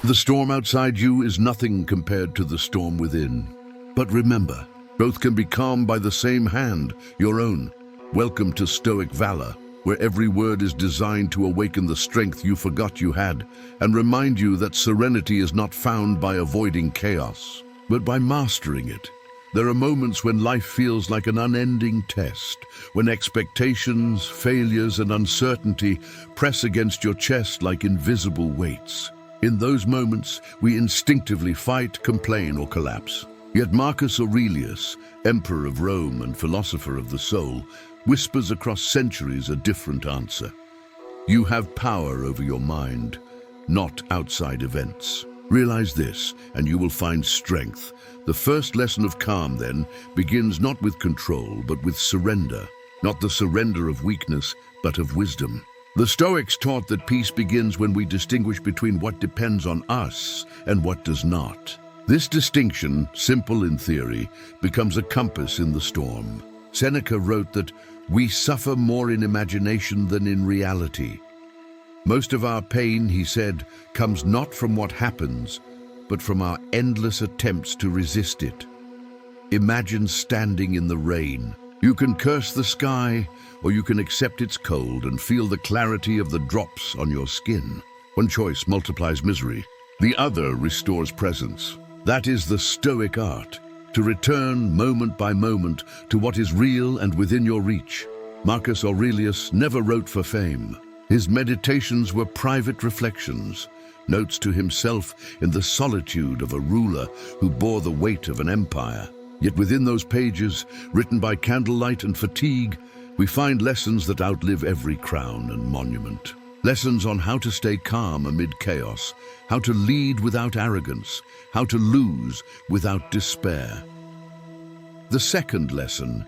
The storm outside you is nothing compared to the storm within. But remember, both can be calmed by the same hand, your own. Welcome to Stoic Valor, where every word is designed to awaken the strength you forgot you had and remind you that serenity is not found by avoiding chaos, but by mastering it. There are moments when life feels like an unending test, when expectations, failures, and uncertainty press against your chest like invisible weights. In those moments, we instinctively fight, complain, or collapse. Yet Marcus Aurelius, emperor of Rome and philosopher of the soul, whispers across centuries a different answer. You have power over your mind, not outside events. Realize this, and you will find strength. The first lesson of calm, then, begins not with control, but with surrender. Not the surrender of weakness, but of wisdom. The Stoics taught that peace begins when we distinguish between what depends on us and what does not. This distinction, simple in theory, becomes a compass in the storm. Seneca wrote that we suffer more in imagination than in reality. Most of our pain, he said, comes not from what happens, but from our endless attempts to resist it. Imagine standing in the rain. You can curse the sky, or you can accept its cold and feel the clarity of the drops on your skin. One choice multiplies misery. The other restores presence. That is the Stoic art, to return moment by moment to what is real and within your reach. Marcus Aurelius never wrote for fame. His meditations were private reflections, notes to himself in the solitude of a ruler who bore the weight of an empire. Yet within those pages, written by candlelight and fatigue, we find lessons that outlive every crown and monument. Lessons on how to stay calm amid chaos, how to lead without arrogance, how to lose without despair. The second lesson,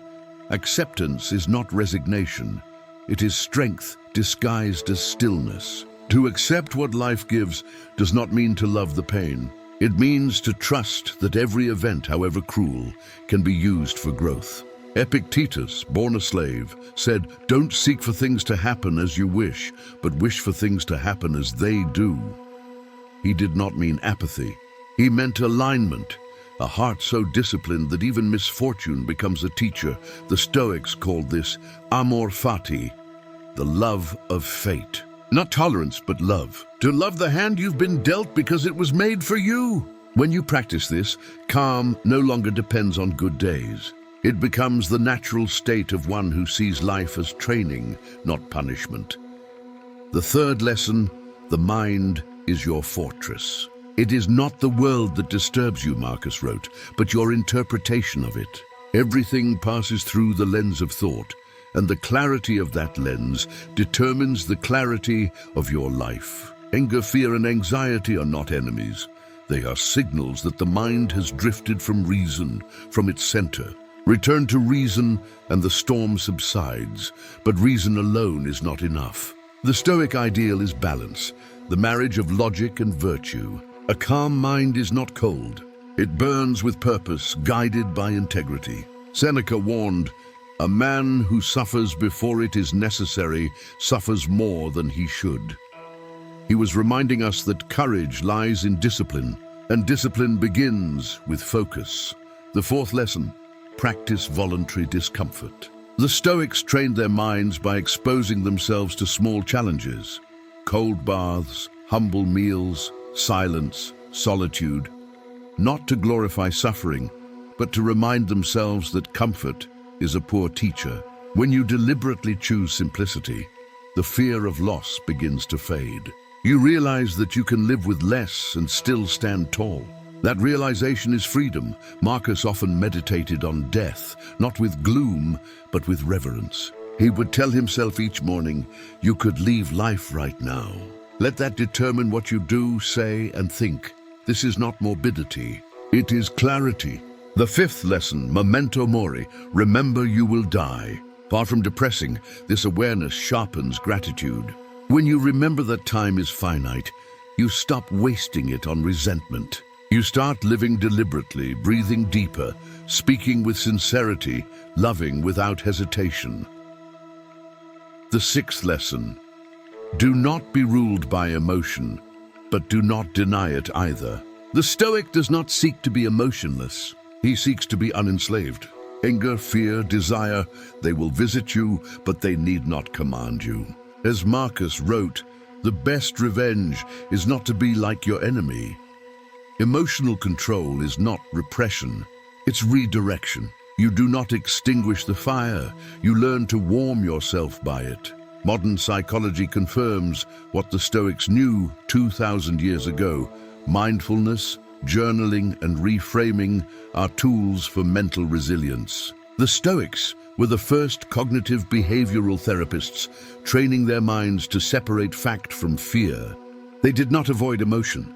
acceptance is not resignation. It is strength disguised as stillness. To accept what life gives does not mean to love the pain. It means to trust that every event, however cruel, can be used for growth. Epictetus, born a slave, said, "Don't seek for things to happen as you wish, but wish for things to happen as they do." He did not mean apathy. He meant alignment, a heart so disciplined that even misfortune becomes a teacher. The Stoics called this amor fati, the love of fate. Not tolerance, but love. To love the hand you've been dealt because it was made for you. When you practice this, calm no longer depends on good days. It becomes the natural state of one who sees life as training, not punishment. The third lesson, the mind is your fortress. It is not the world that disturbs you, Marcus wrote, but your interpretation of it. Everything passes through the lens of thought, and the clarity of that lens determines the clarity of your life. Anger, fear, and anxiety are not enemies. They are signals that the mind has drifted from reason, from its center. Return to reason and the storm subsides, but reason alone is not enough. The Stoic ideal is balance, the marriage of logic and virtue. A calm mind is not cold. It burns with purpose, guided by integrity. Seneca warned, "A man who suffers before it is necessary suffers more than he should." He was reminding us that courage lies in discipline, and discipline begins with focus. The fourth lesson, practice voluntary discomfort. The Stoics trained their minds by exposing themselves to small challenges, cold baths, humble meals, silence, solitude, not to glorify suffering, but to remind themselves that comfort is a poor teacher. When you deliberately choose simplicity, the fear of loss begins to fade. You realize that you can live with less and still stand tall. That realization is freedom. Marcus often meditated on death, not with gloom, but with reverence. He would tell himself each morning, "You could leave life right now." Let that determine what you do, say, and think. This is not morbidity. It is clarity. The fifth lesson, memento mori, remember you will die. Far from depressing, this awareness sharpens gratitude. When you remember that time is finite, you stop wasting it on resentment. You start living deliberately, breathing deeper, speaking with sincerity, loving without hesitation. The sixth lesson, do not be ruled by emotion. but do not deny it either. The Stoic does not seek to be emotionless. He seeks to be unenslaved. Anger, fear, desire, they will visit you, but they need not command you. As Marcus wrote, the best revenge is not to be like your enemy. Emotional control is not repression, it's redirection. You do not extinguish the fire, you learn to warm yourself by it. Modern psychology confirms what the Stoics knew 2,000 years ago. Mindfulness, journaling, and reframing are tools for mental resilience. The Stoics were the first cognitive behavioral therapists, training their minds to separate fact from fear. They did not avoid emotion.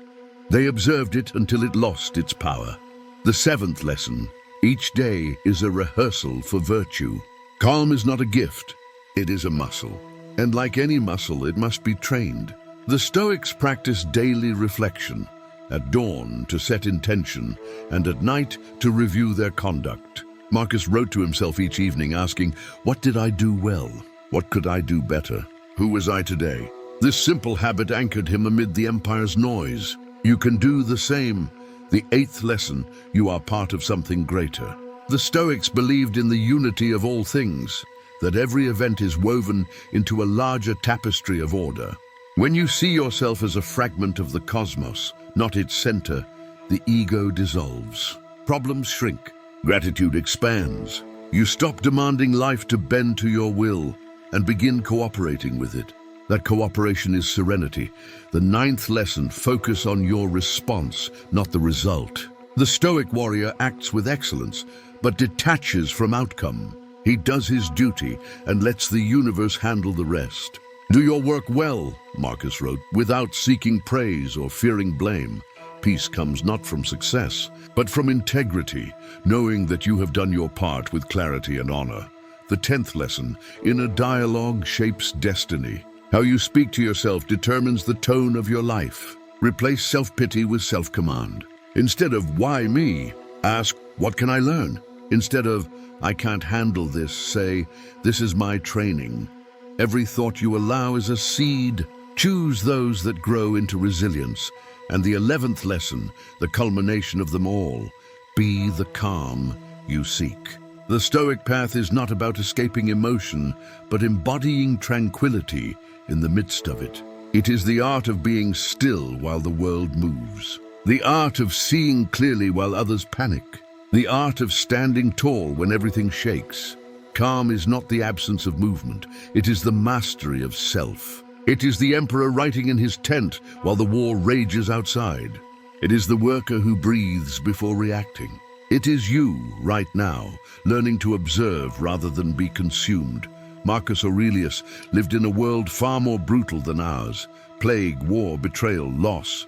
They observed it until it lost its power. The seventh lesson: each day is a rehearsal for virtue. Calm is not a gift, it is a muscle. And like any muscle, it must be trained. The Stoics practiced daily reflection, at dawn to set intention, and at night to review their conduct. Marcus wrote to himself each evening asking, what did I do well? What could I do better? Who was I today? This simple habit anchored him amid the empire's noise. You can do the same. The eighth lesson: you are part of something greater. The Stoics believed in the unity of all things, that every event is woven into a larger tapestry of order. When you see yourself as a fragment of the cosmos, not its center, the ego dissolves. Problems shrink. Gratitude expands. You stop demanding life to bend to your will and begin cooperating with it. That cooperation is serenity. The ninth lesson: focus on your response, not the result. The Stoic warrior acts with excellence, but detaches from outcome. He does his duty and lets the universe handle the rest. Do your work well, Marcus wrote, without seeking praise or fearing blame. Peace comes not from success, but from integrity, knowing that you have done your part with clarity and honor. The 10th lesson: inner dialogue shapes destiny. How you speak to yourself determines the tone of your life. Replace self-pity with self-command. Instead of "why me?" ask, "what can I learn?" Instead of "I can't handle this," say, "this is my training." Every thought you allow is a seed. Choose those that grow into resilience. And the 11th lesson, the culmination of them all: be the calm you seek. The Stoic path is not about escaping emotion, but embodying tranquility in the midst of it. It is the art of being still while the world moves. The art of seeing clearly while others panic. The art of standing tall when everything shakes. Calm is not the absence of movement, it is the mastery of self. It is the emperor writing in his tent while the war rages outside. It is the worker who breathes before reacting. It is you, right now, learning to observe rather than be consumed. Marcus Aurelius lived in a world far more brutal than ours: plague, war, betrayal, loss.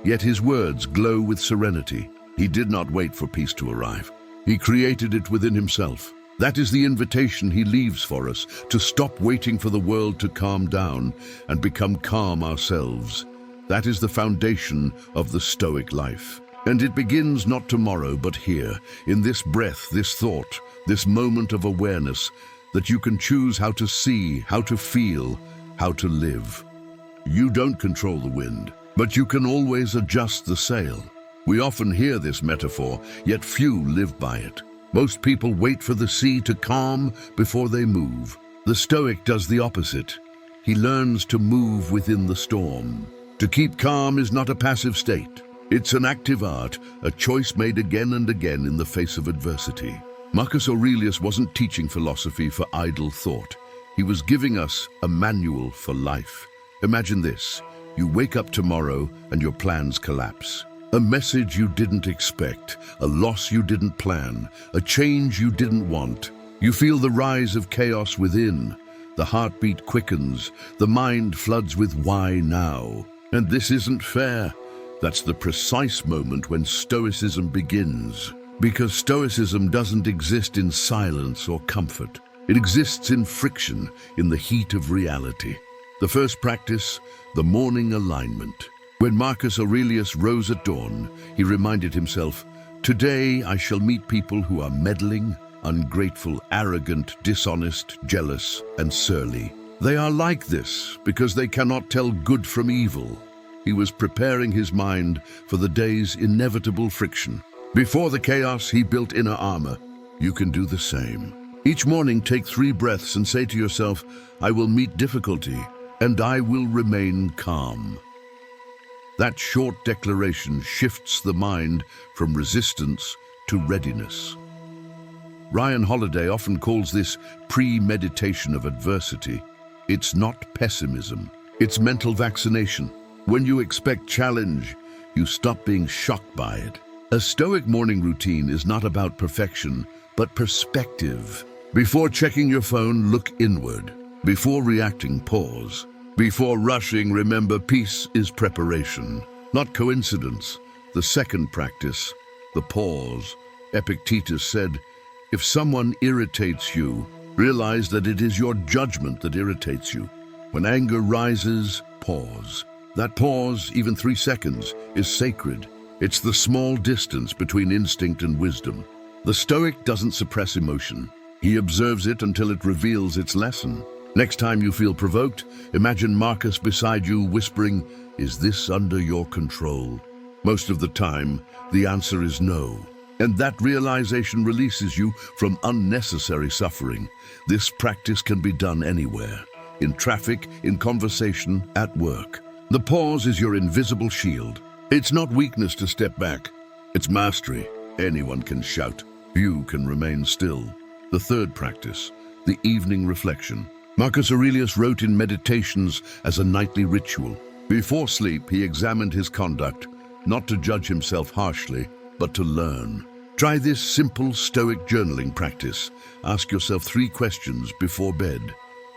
Yet his words glow with serenity. He did not wait for peace to arrive. He created it within himself. That is the invitation he leaves for us, to stop waiting for the world to calm down and become calm ourselves. That is the foundation of the Stoic life. And it begins not tomorrow, but here, in this breath, this thought, this moment of awareness, that you can choose how to see, how to feel, how to live. You don't control the wind, but you can always adjust the sail. We often hear this metaphor, yet few live by it. Most people wait for the sea to calm before they move. The Stoic does the opposite. He learns to move within the storm. To keep calm is not a passive state. It's an active art, a choice made again and again in the face of adversity. Marcus Aurelius wasn't teaching philosophy for idle thought. He was giving us a manual for life. Imagine this: you wake up tomorrow and your plans collapse. A message you didn't expect, a loss you didn't plan, a change you didn't want. You feel the rise of chaos within. The heartbeat quickens, the mind floods with "why now?" And this isn't fair. That's the precise moment when Stoicism begins. Because Stoicism doesn't exist in silence or comfort. It exists in friction, in the heat of reality. The first practice, the morning alignment. When Marcus Aurelius rose at dawn, he reminded himself, "Today I shall meet people who are meddling, ungrateful, arrogant, dishonest, jealous, and surly. They are like this because they cannot tell good from evil. He was preparing his mind for the day's inevitable friction. Before the chaos, he built inner armor. You can do the same. Each morning, take 3 breaths and say to yourself, I will meet difficulty, and I will remain calm. That short declaration shifts the mind from resistance to readiness. Ryan Holiday often calls this premeditation of adversity. It's not pessimism, it's mental vaccination. When you expect challenge, you stop being shocked by it. A Stoic morning routine is not about perfection, but perspective. Before checking your phone, look inward. Before reacting, pause. Before rushing, remember peace is preparation, not coincidence. The second practice, the pause. Epictetus said, if someone irritates you, realize that it is your judgment that irritates you. When anger rises, pause. That pause, even 3 seconds, is sacred. It's the small distance between instinct and wisdom. The Stoic doesn't suppress emotion. He observes it until it reveals its lesson. Next time you feel provoked, imagine Marcus beside you whispering, is this under your control? Most of the time, the answer is no. And that realization releases you from unnecessary suffering. This practice can be done anywhere. In traffic, in conversation, at work. The pause is your invisible shield. It's not weakness to step back. It's mastery. Anyone can shout. You can remain still. The third practice, the evening reflection. Marcus Aurelius wrote in Meditations as a nightly ritual. Before sleep, he examined his conduct, not to judge himself harshly, but to learn. Try this simple Stoic journaling practice. Ask yourself 3 questions before bed.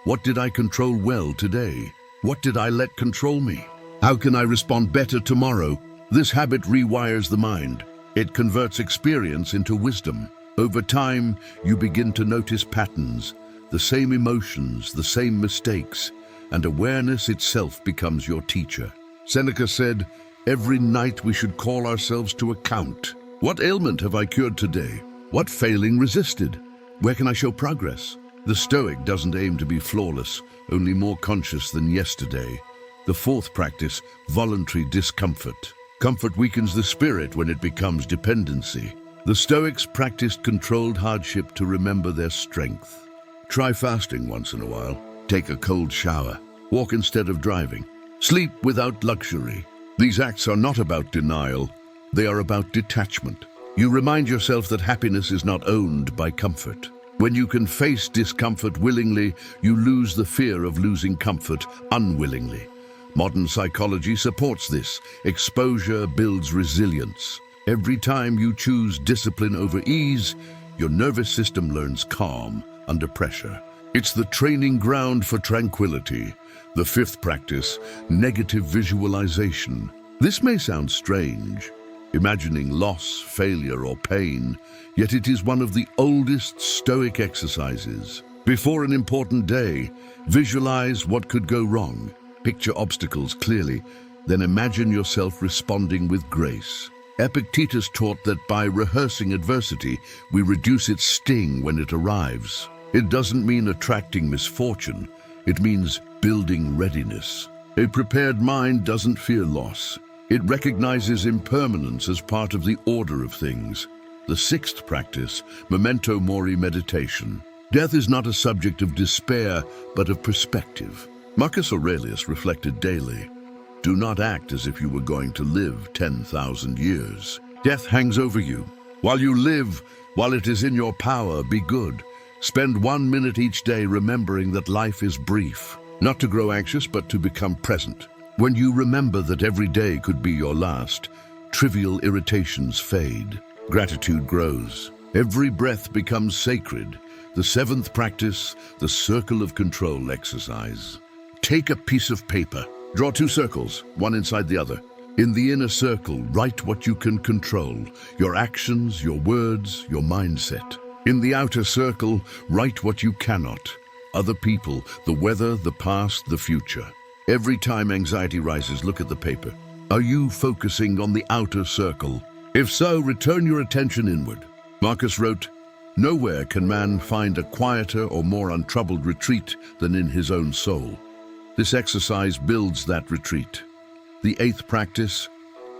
What did I control well today? What did I let control me? How can I respond better tomorrow? This habit rewires the mind. It converts experience into wisdom. Over time, you begin to notice patterns, the same emotions, the same mistakes, and awareness itself becomes your teacher. Seneca said, every night we should call ourselves to account. What ailment have I cured today? What failing resisted? Where can I show progress? The Stoic doesn't aim to be flawless, only more conscious than yesterday. The fourth practice, voluntary discomfort. Comfort weakens the spirit when it becomes dependency. The Stoics practiced controlled hardship to remember their strength. Try fasting once in a while. Take a cold shower. Walk instead of driving. Sleep without luxury. These acts are not about denial. They are about detachment. You remind yourself that happiness is not owned by comfort. When you can face discomfort willingly, you lose the fear of losing comfort unwillingly. Modern psychology supports this. Exposure builds resilience. Every time you choose discipline over ease, your nervous system learns calm under pressure. It's the training ground for tranquility. The fifth practice, negative visualization. This may sound strange, imagining loss, failure, or pain, yet it is one of the oldest Stoic exercises. Before an important day, visualize what could go wrong. Picture obstacles clearly, then imagine yourself responding with grace. Epictetus taught that by rehearsing adversity, we reduce its sting when it arrives. It doesn't mean attracting misfortune. It means building readiness. A prepared mind doesn't fear loss. It recognizes impermanence as part of the order of things. The sixth practice, memento mori meditation. Death is not a subject of despair, but of perspective. Marcus Aurelius reflected daily. Do not act as if you were going to live 10,000 years. Death hangs over you. While you live, while it is in your power, be good. Spend 1 minute each day remembering that life is brief. Not to grow anxious, but to become present. When you remember that every day could be your last, trivial irritations fade. Gratitude grows. Every breath becomes sacred. The seventh practice, the circle of control exercise. Take a piece of paper. Draw 2 circles, one inside the other. In the inner circle, write what you can control, your actions, your words, your mindset. In the outer circle, write what you cannot, other people, the weather, the past, the future. Every time anxiety rises, look at the paper. Are you focusing on the outer circle? If so, return your attention inward. Marcus wrote, nowhere can man find a quieter or more untroubled retreat than in his own soul. This exercise builds that retreat. The eighth practice,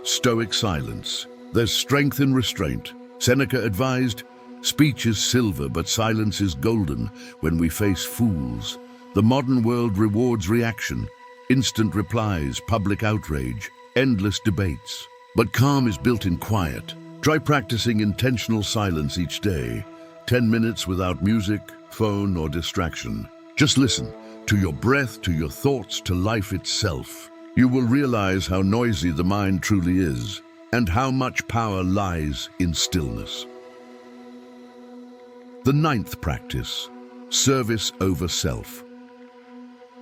Stoic silence. There's strength in restraint. Seneca advised, speech is silver, but silence is golden when we face fools. The modern world rewards reaction, instant replies, public outrage, endless debates. But calm is built in quiet. Try practicing intentional silence each day. 10 minutes without music, phone, or distraction. Just listen to your breath, to your thoughts, to life itself. You will realize how noisy the mind truly is, and how much power lies in stillness. The ninth practice, service over self.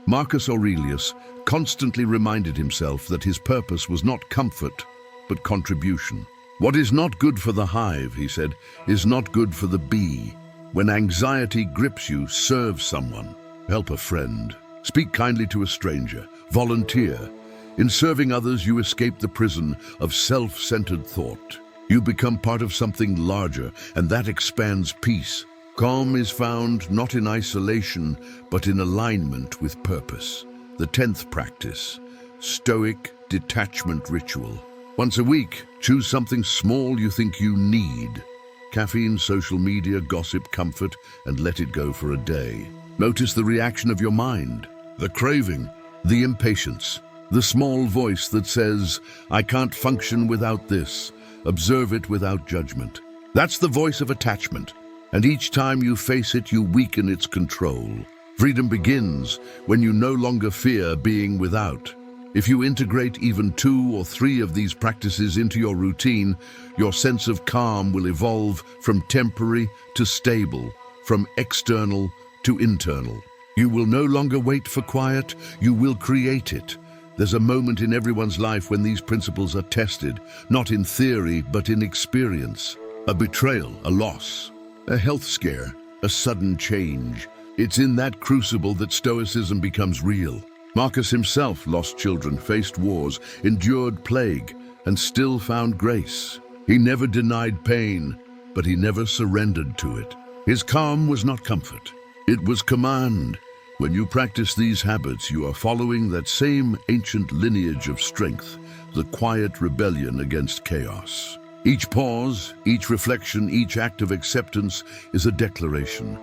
Marcus Aurelius constantly reminded himself that his purpose was not comfort, but contribution. What is not good for the hive, he said, is not good for the bee. When anxiety grips you, serve someone. Help a friend. Speak kindly to a stranger. Volunteer. In serving others, you escape the prison of self-centered thought. You become part of something larger, and that expands peace. Calm is found not in isolation, but in alignment with purpose. The 10th practice, Stoic detachment ritual. Once a week, choose something small you think you need. Caffeine, social media, gossip, comfort, and let it go for a day. Notice the reaction of your mind, the craving, the impatience, the small voice that says, I can't function without this. Observe it without judgment. That's the voice of attachment, and each time you face it, you weaken its control. Freedom begins when you no longer fear being without. If you integrate even 2 or 3 of these practices into your routine, your sense of calm will evolve from temporary to stable, from external to internal. You will no longer wait for quiet, you will create it. There's a moment in everyone's life when these principles are tested, not in theory, but in experience. A betrayal, a loss, a health scare, a sudden change. It's in that crucible that Stoicism becomes real. Marcus himself lost children, faced wars, endured plague, and still found grace. He never denied pain, but he never surrendered to it. His calm was not comfort, it was command. When you practice these habits, you are following that same ancient lineage of strength, the quiet rebellion against chaos. Each pause, each reflection, each act of acceptance is a declaration.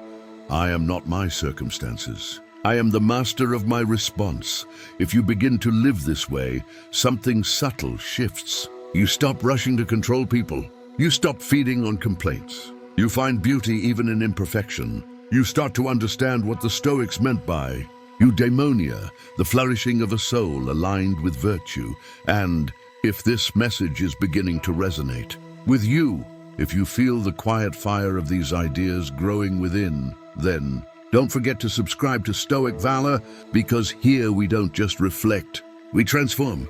I am not my circumstances. I am the master of my response. If you begin to live this way, something subtle shifts. You stop rushing to control people. You stop feeding on complaints. You find beauty even in imperfection. You start to understand what the Stoics meant by eudaimonia, the flourishing of a soul aligned with virtue. And if this message is beginning to resonate with you, if you feel the quiet fire of these ideas growing within, then don't forget to subscribe to Stoic Valor, because here we don't just reflect, we transform.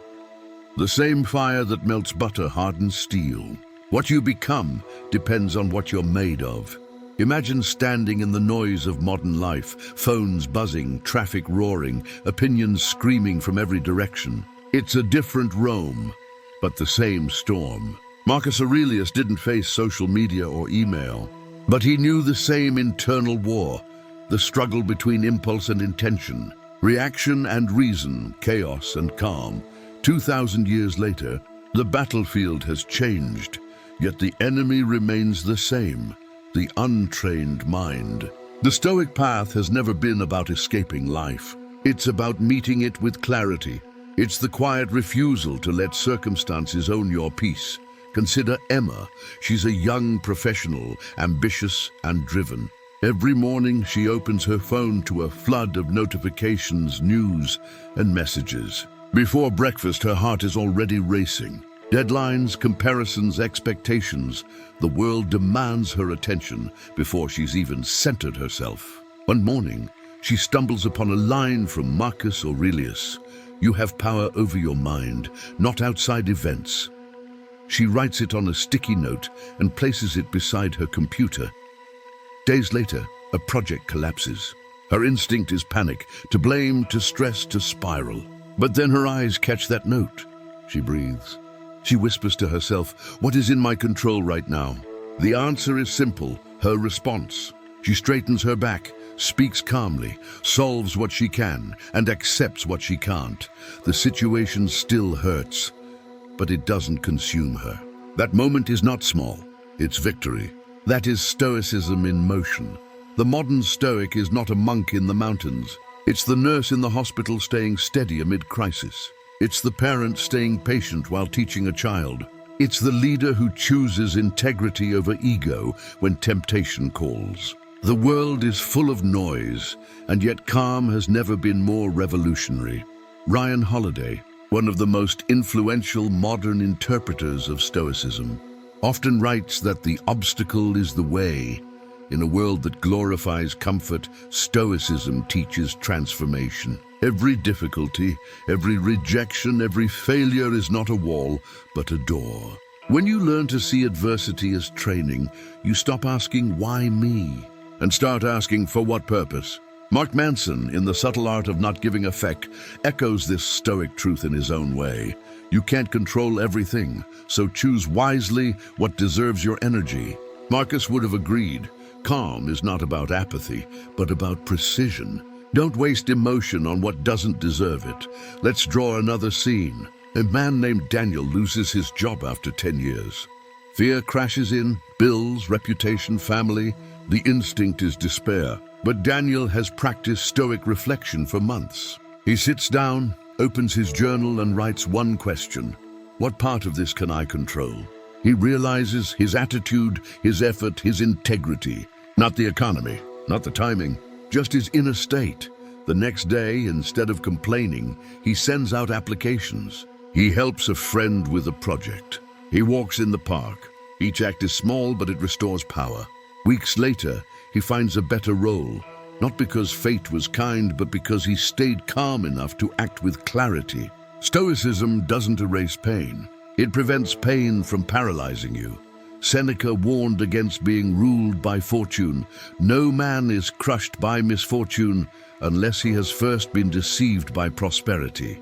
The same fire that melts butter hardens steel. What you become depends on what you're made of. Imagine standing in the noise of modern life, phones buzzing, traffic roaring, opinions screaming from every direction. It's a different Rome, but the same storm. Marcus Aurelius didn't face social media or email, but he knew the same internal war, the struggle between impulse and intention, reaction and reason, chaos and calm. 2,000 years later, the battlefield has changed, yet the enemy remains the same, the untrained mind. The Stoic path has never been about escaping life. It's about meeting it with clarity. It's the quiet refusal to let circumstances own your peace. Consider Emma. She's a young professional, ambitious and driven. Every morning she opens her phone to a flood of notifications, news and messages. Before breakfast, her heart is already racing. Deadlines, comparisons, expectations. The world demands her attention before she's even centered herself. One morning, she stumbles upon a line from Marcus Aurelius. You have power over your mind, not outside events. She writes it on a sticky note and places it beside her computer. Days later, a project collapses. Her instinct is panic, to blame, to stress, to spiral. But then her eyes catch that note. She breathes. She whispers to herself, what is in my control right now? The answer is simple, her response. She straightens her back, speaks calmly, solves what she can, and accepts what she can't. The situation still hurts, but it doesn't consume her. That moment is not small, it's victory. That is Stoicism in motion. The modern Stoic is not a monk in the mountains. It's the nurse in the hospital staying steady amid crisis. It's the parent staying patient while teaching a child. It's the leader who chooses integrity over ego when temptation calls. The world is full of noise, and yet calm has never been more revolutionary. Ryan Holiday, one of the most influential modern interpreters of Stoicism, often writes that the obstacle is the way. In a world that glorifies comfort, Stoicism teaches transformation. Every difficulty, every rejection, every failure is not a wall, but a door. When you learn to see adversity as training, you stop asking, "Why me?" and start asking, "For what purpose?" Mark Manson, in The Subtle Art of Not Giving a Feck, echoes this Stoic truth in his own way. You can't control everything, so choose wisely what deserves your energy. Marcus would have agreed. Calm is not about apathy, but about precision. Don't waste emotion on what doesn't deserve it. Let's draw another scene. A man named Daniel loses his job after 10 years. Fear crashes in, bills, reputation, family. The instinct is despair. But Daniel has practiced Stoic reflection for months. He sits down, opens his journal, and writes one question: what part of this can I control? He realizes his attitude, his effort, his integrity. Not the economy, not the timing, just his inner state. The next day, instead of complaining, he sends out applications. He helps a friend with a project. He walks in the park. Each act is small, but it restores power. Weeks later, he finds a better role, not because fate was kind, but because he stayed calm enough to act with clarity. Stoicism doesn't erase pain. It prevents pain from paralyzing you. Seneca warned against being ruled by fortune. No man is crushed by misfortune unless he has first been deceived by prosperity.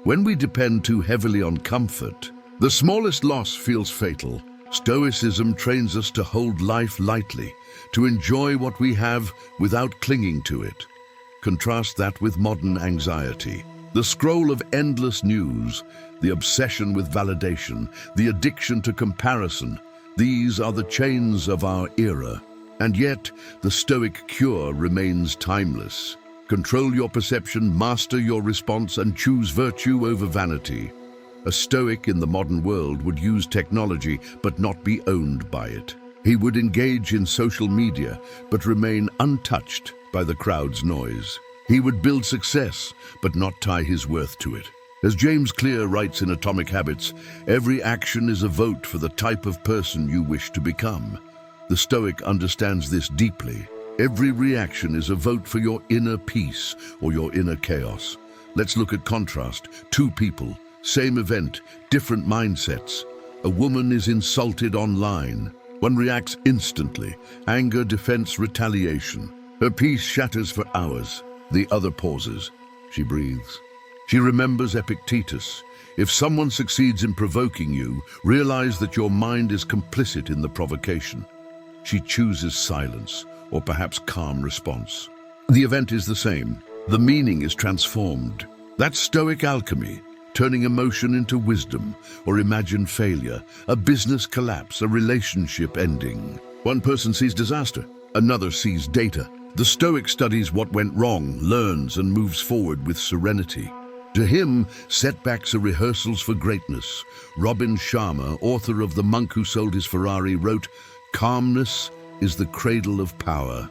When we depend too heavily on comfort, the smallest loss feels fatal. Stoicism trains us to hold life lightly, to enjoy what we have without clinging to it. Contrast that with modern anxiety. The scroll of endless news, the obsession with validation, the addiction to comparison, these are the chains of our era. And yet, the Stoic cure remains timeless. Control your perception, master your response, and choose virtue over vanity. A Stoic in the modern world would use technology but not be owned by it. He would engage in social media but remain untouched by the crowd's noise. He would build success but not tie his worth to it. As James Clear writes in Atomic Habits, every action is a vote for the type of person you wish to become. The Stoic understands this deeply. Every reaction is a vote for your inner peace or your inner chaos. Let's look at contrast. Two people, same event, different mindsets. A woman is insulted online. One reacts instantly. Anger, defense, retaliation. Her peace shatters for hours. The other pauses. She breathes. She remembers Epictetus. If someone succeeds in provoking you, realize that your mind is complicit in the provocation. She chooses silence, or perhaps calm response. The event is the same. The meaning is transformed. That's Stoic alchemy, turning emotion into wisdom, or imagine failure, a business collapse, a relationship ending. One person sees disaster, another sees data. The Stoic studies what went wrong, learns, and moves forward with serenity. To him, setbacks are rehearsals for greatness. Robin Sharma, author of The Monk Who Sold His Ferrari, wrote, "Calmness is the cradle of power."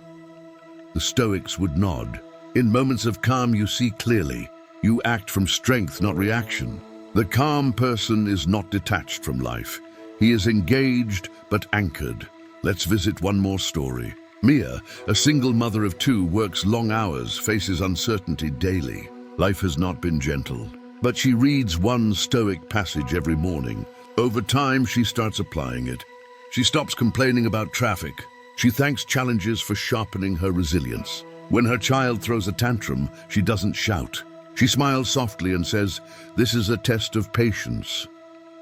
The Stoics would nod. In moments of calm, you see clearly. You act from strength, not reaction. The calm person is not detached from life. He is engaged, but anchored. Let's visit one more story. Mia, a single mother of two, works long hours, faces uncertainty daily. Life has not been gentle, but she reads one Stoic passage every morning. Over time, she starts applying it. She stops complaining about traffic. She thanks challenges for sharpening her resilience. When her child throws a tantrum, she doesn't shout. She smiles softly and says, "This is a test of patience."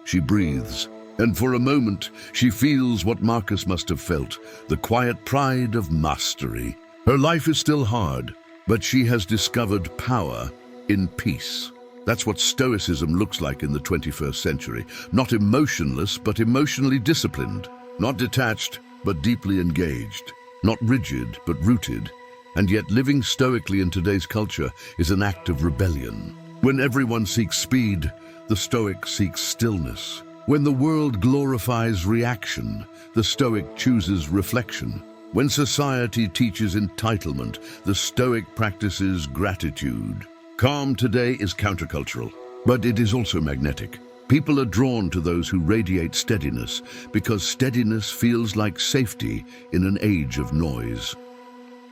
She breathes, and for a moment, she feels what Marcus must have felt, the quiet pride of mastery. Her life is still hard, but she has discovered power in peace. That's what Stoicism looks like in the 21st century. Not emotionless, but emotionally disciplined. Not detached, but deeply engaged. Not rigid, but rooted. And yet living stoically in today's culture is an act of rebellion. When everyone seeks speed, the Stoic seeks stillness. When the world glorifies reaction, the Stoic chooses reflection. When society teaches entitlement, the Stoic practices gratitude. Calm today is countercultural, but it is also magnetic. People are drawn to those who radiate steadiness because steadiness feels like safety in an age of noise.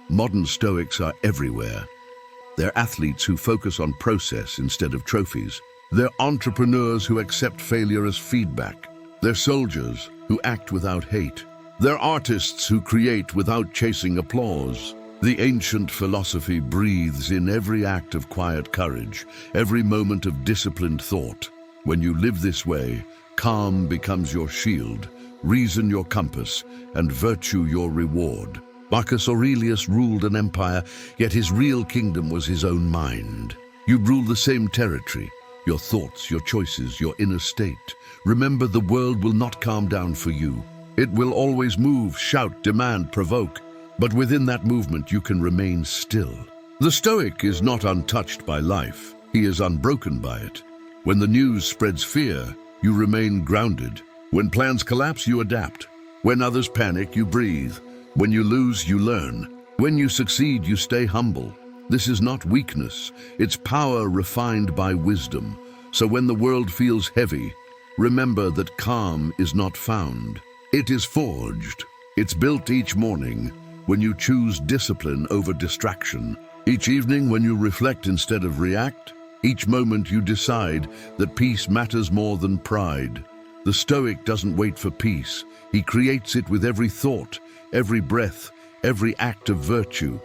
Modern Stoics are everywhere. They're athletes who focus on process instead of trophies. They're entrepreneurs who accept failure as feedback. They're soldiers who act without hate. They're artists who create without chasing applause. The ancient philosophy breathes in every act of quiet courage, every moment of disciplined thought. When you live this way, calm becomes your shield, reason your compass, and virtue your reward. Marcus Aurelius ruled an empire, yet his real kingdom was his own mind. You rule the same territory, your thoughts, your choices, your inner state. Remember, the world will not calm down for you. It will always move, shout, demand, provoke. But within that movement, you can remain still. The Stoic is not untouched by life. He is unbroken by it. When the news spreads fear, you remain grounded. When plans collapse, you adapt. When others panic, you breathe. When you lose, you learn. When you succeed, you stay humble. This is not weakness. It's power refined by wisdom. So when the world feels heavy, remember that calm is not found. It is forged. It's built each morning when you choose discipline over distraction. Each evening when you reflect instead of react. Each moment you decide that peace matters more than pride. The Stoic doesn't wait for peace. He creates it with every thought, every breath, every act of virtue.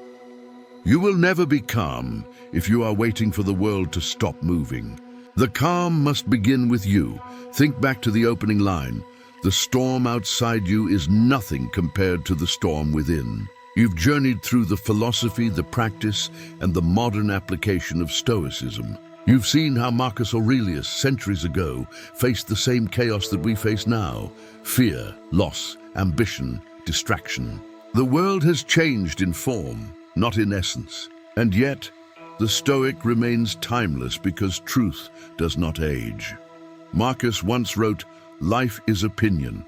You will never be calm if you are waiting for the world to stop moving. The calm must begin with you. Think back to the opening line. The storm outside you is nothing compared to the storm within. You've journeyed through the philosophy, the practice, and the modern application of Stoicism. You've seen how Marcus Aurelius, centuries ago, faced the same chaos that we face now: fear, loss, ambition, distraction. The world has changed in form, not in essence. And yet, the Stoic remains timeless because truth does not age. Marcus once wrote, "Life is opinion.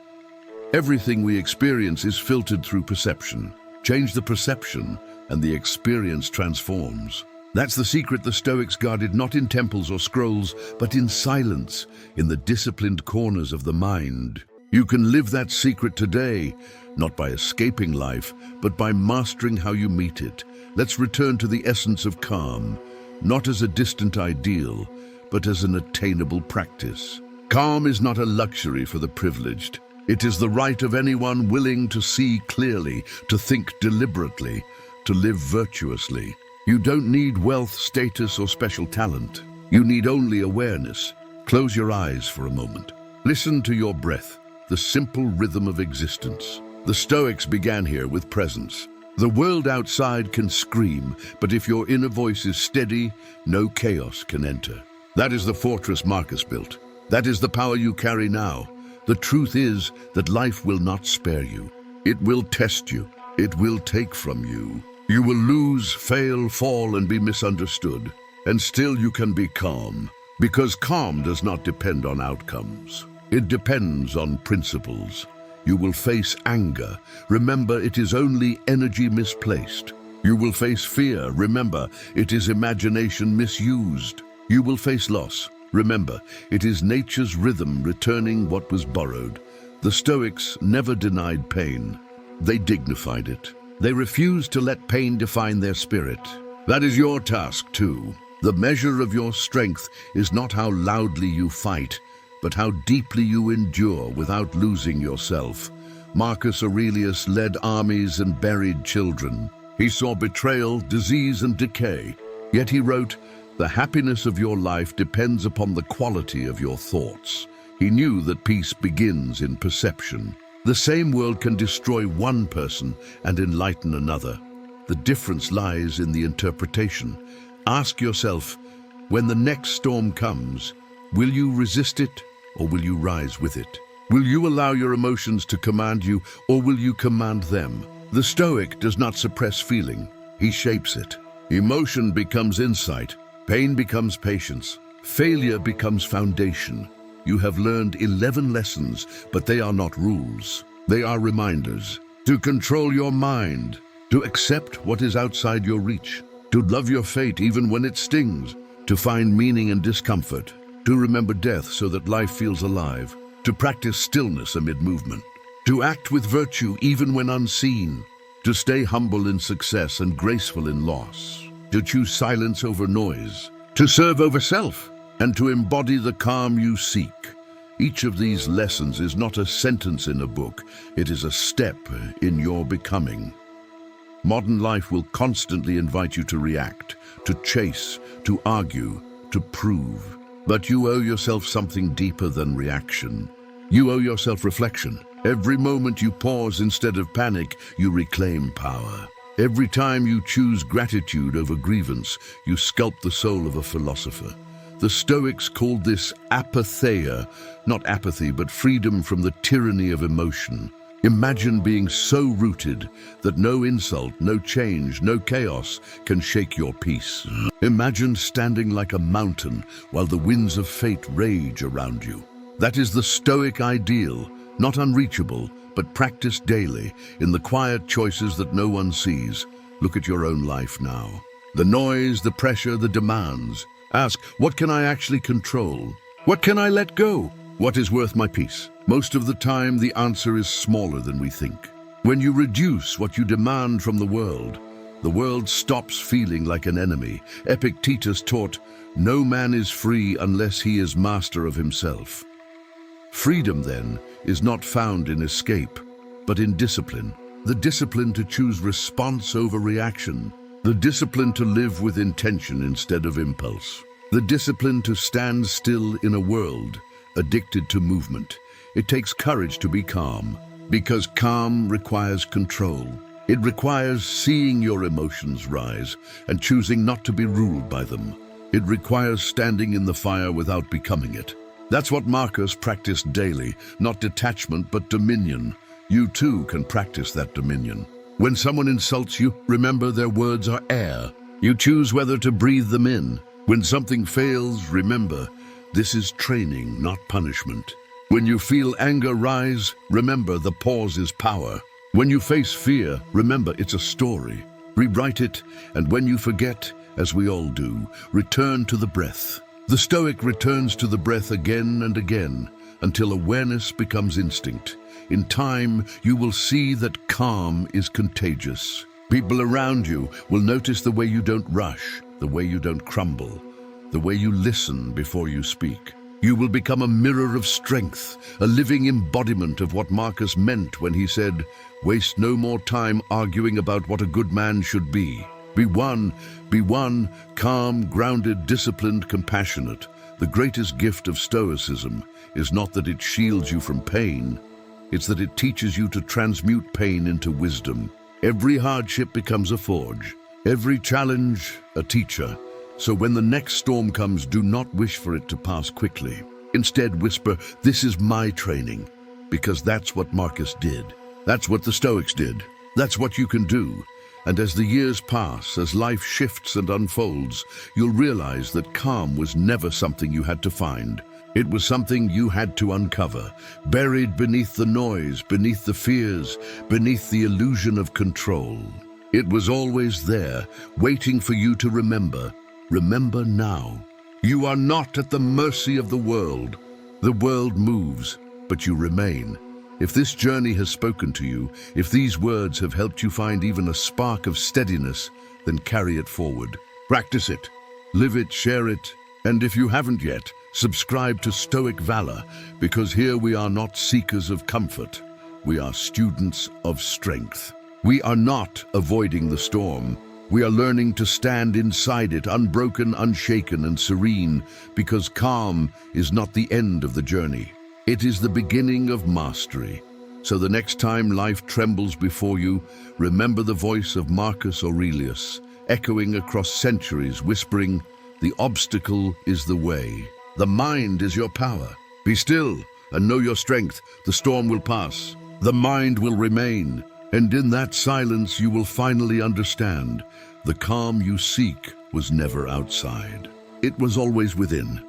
Everything we experience is filtered through perception. Change the perception, and the experience transforms." That's the secret the Stoics guarded not in temples or scrolls, but in silence, in the disciplined corners of the mind. You can live that secret today, not by escaping life, but by mastering how you meet it. Let's return to the essence of calm, not as a distant ideal, but as an attainable practice. Calm is not a luxury for the privileged. It is the right of anyone willing to see clearly, to think deliberately, to live virtuously. You don't need wealth, status, or special talent. You need only awareness. Close your eyes for a moment. Listen to your breath, the simple rhythm of existence. The Stoics began here with presence. The world outside can scream, but if your inner voice is steady, no chaos can enter. That is the fortress Marcus built. That is the power you carry now. The truth is that life will not spare you. It will test you. It will take from you. You will lose, fail, fall, and be misunderstood. And still you can be calm, because calm does not depend on outcomes. It depends on principles. You will face anger. Remember, it is only energy misplaced. You will face fear. Remember, it is imagination misused. You will face loss. Remember, it is nature's rhythm returning what was borrowed. The Stoics never denied pain. They dignified it. They refused to let pain define their spirit. That is your task, too. The measure of your strength is not how loudly you fight, but how deeply you endure without losing yourself. Marcus Aurelius led armies and buried children. He saw betrayal, disease, and decay. Yet he wrote, "The happiness of your life depends upon the quality of your thoughts." He knew that peace begins in perception. The same world can destroy one person and enlighten another. The difference lies in the interpretation. Ask yourself, when the next storm comes, will you resist it or will you rise with it? Will you allow your emotions to command you or will you command them? The Stoic does not suppress feeling, he shapes it. Emotion becomes insight, pain becomes patience, failure becomes foundation. You have learned 11 lessons, but they are not rules. They are reminders. To control your mind, to accept what is outside your reach, to love your fate even when it stings, to find meaning in discomfort, to remember death so that life feels alive, to practice stillness amid movement, to act with virtue even when unseen, to stay humble in success and graceful in loss, to choose silence over noise, to serve over self, and to embody the calm you seek. Each of these lessons is not a sentence in a book, it is a step in your becoming. Modern life will constantly invite you to react, to chase, to argue, to prove. But you owe yourself something deeper than reaction. You owe yourself reflection. Every moment you pause instead of panic, you reclaim power. Every time you choose gratitude over grievance, you sculpt the soul of a philosopher. The Stoics called this apatheia, not apathy, but freedom from the tyranny of emotion. Imagine being so rooted that no insult, no change, no chaos can shake your peace. Imagine standing like a mountain while the winds of fate rage around you. That is the Stoic ideal, not unreachable, but practiced daily in the quiet choices that no one sees. Look at your own life now. The noise, the pressure, the demands. Ask, what can I actually control? What can I let go? What is worth my peace? Most of the time, the answer is smaller than we think. When you reduce what you demand from the world stops feeling like an enemy. Epictetus taught, no man is free unless he is master of himself. Freedom, then, is not found in escape, but in discipline. The discipline to choose response over reaction. The discipline to live with intention instead of impulse. The discipline to stand still in a world addicted to movement. It takes courage to be calm, because calm requires control. It requires seeing your emotions rise and choosing not to be ruled by them. It requires standing in the fire without becoming it. That's what Marcus practiced daily, not detachment but dominion. You too can practice that dominion. When someone insults you, remember their words are air. You choose whether to breathe them in. When something fails, remember, this is training, not punishment. When you feel anger rise, remember the pause is power. When you face fear, remember it's a story. Rewrite it, and when you forget, as we all do, return to the breath. The Stoic returns to the breath again and again, until awareness becomes instinct. In time, you will see that calm is contagious. People around you will notice the way you don't rush, the way you don't crumble, the way you listen before you speak. You will become a mirror of strength, a living embodiment of what Marcus meant when he said, waste no more time arguing about what a good man should be. Be one, calm, grounded, disciplined, compassionate. The greatest gift of Stoicism is not that it shields you from pain, it's that it teaches you to transmute pain into wisdom. Every hardship becomes a forge, every challenge a teacher. So when the next storm comes, do not wish for it to pass quickly. Instead, whisper, this is my training, because that's what Marcus did. That's what the Stoics did. That's what you can do. And as the years pass, as life shifts and unfolds, you'll realize that calm was never something you had to find. It was something you had to uncover, buried beneath the noise, beneath the fears, beneath the illusion of control. It was always there, waiting for you to remember. Remember now. You are not at the mercy of the world. The world moves, but you remain. If this journey has spoken to you, if these words have helped you find even a spark of steadiness, then carry it forward. Practice it, live it, share it, and if you haven't yet, subscribe to Stoic Valor, because here we are not seekers of comfort. We are students of strength. We are not avoiding the storm. We are learning to stand inside it, unbroken, unshaken, and serene, because calm is not the end of the journey. It is the beginning of mastery. So the next time life trembles before you, remember the voice of Marcus Aurelius, echoing across centuries, whispering, "The obstacle is the way. The mind is your power. Be still and know your strength. The storm will pass. The mind will remain. And in that silence you will finally understand. The calm you seek was never outside. It was always within."